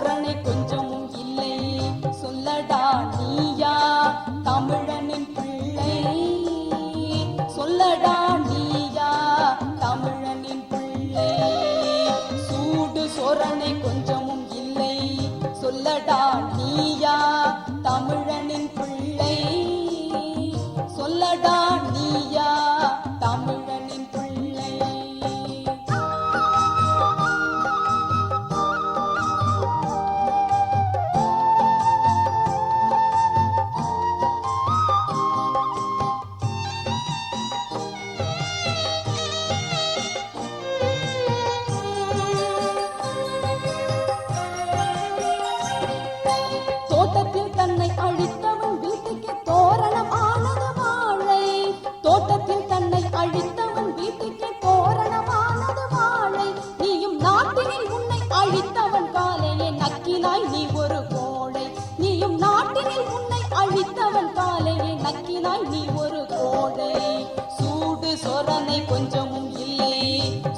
சோரணை கொஞ்சமும் இல்லை சொல்லடா நீயா தமிழனின் பிள்ளை சொல்லடா நீயா தமிழனின் பிள்ளை சூடு சோரணை கொஞ்சமும் இல்லை சொல்லடா நீயா தமிழனின் பிள்ளை சொல்லடா நீயா தமிழனின் பிள்ளை தோட்டத்தில் தன்னை அழித்தவன் வீட்டுக்கு தோரணம் ஆனது வாழை தோட்டத்தில் தன்னை அழித்தவன் வீட்டுக்கு தோரணமானது வாழை நீயும் நாட்டினில் உன்னை அழித்தவன் காலையே நக்கினாய் நீ ஒரு கோழை நீயும் நாட்டினில் உன்னை அழித்தவன் காலையே நக்கினாய் நீ ஒரு கோழை சூடு சொரணை கொஞ்சமும் இல்லை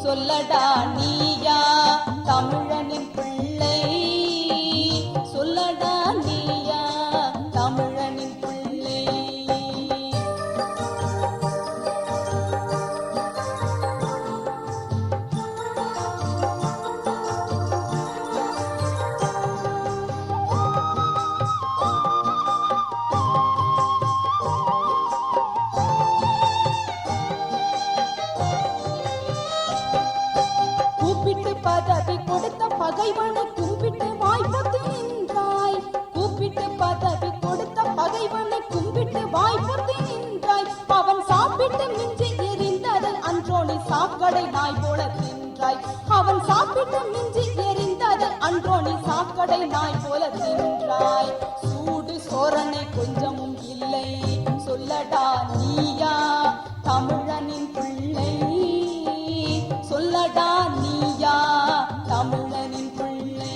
சொல்லடா நீயா தமிழனின் பிள்ளை சொல்லடா நீயா தமிழனின் பிள்ளை கூப்பிட்டு பதவி கொடுத்த பகைவனை கும்பிட்டு வாய்ப்பத்து நின்றாய் கூப்பிட்டு பதவி கொடுத்த பகைவனை கும்பிட்டு வாய்ப்பத்து நின்றாய் அவன் சாப்பிட்டு மிஞ்சி எரிந்தது அன்றோனி சாக்கடை நாய் போல தின்றாய் அவன் சாப்பிட்டு மிஞ்சி எரிந்தது அன்றோனி சாக்கடை நாய் போல தின்றாய் சூடு சோரணை கொஞ்சமும் இல்லை சொல்லடா நீயா தமிழனின் பிள்ளை சொல்லடா நீயா தமிழனின் பிள்ளை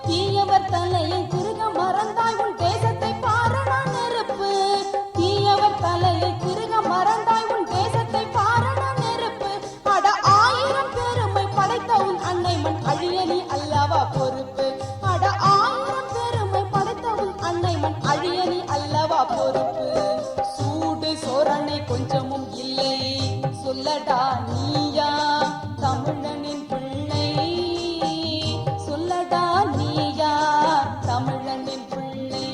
தீயவர் தலையை திருக மறந்தாய் உன் தேசத்தை பாரணா நெருப்பு தீயவர் தலையை திருக மறந்தாய் உன் தேசத்தை பாரணா நெருப்பு அட 1000 பெருமை படைத்த உன் அன்னை மண் அழியலி அல்லவா பொறுப்பு அட 1000 பெருமை படைத்த உன் அன்னை மண் அழியலி அல்லவா பொறுப்பு சூடு சோரணை கொஞ்சமும் இல்லை சொல்லடா நீயா தமிழனின் பிள்ளை சொல்லடா நீயா தமிழனின் பிள்ளை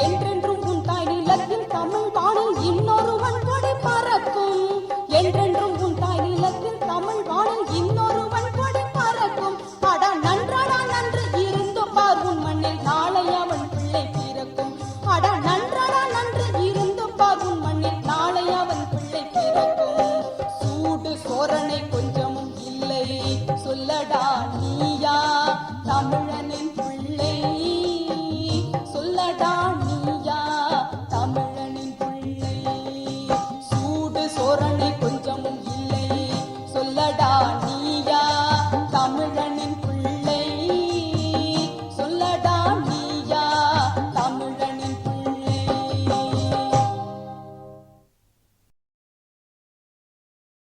என்றென்றும் உன் தாய் நிலத்தில் தமிழ் வானில் இன்னொருவன் கொடி பறக்கும் என்றென்றும் உன் தாய் நிலத்தில் தமிழ் வானில் இன்னொருவன் கொடி பறக்கும் அட நன்றாடா நன்று இருந்து பார் உன் மண்ணில் நாளை அவன் பிள்ளை பிறக்கும் அட நன்றாடா நன்று இருந்து பார் உன் மண்ணில் நாளை அவன் பிள்ளை பிறக்கும் சூடு சோரணை கொஞ்சமும் இல்லை சொல்லடா நீயா தமிழனின் பிள்ளை சொல்லடா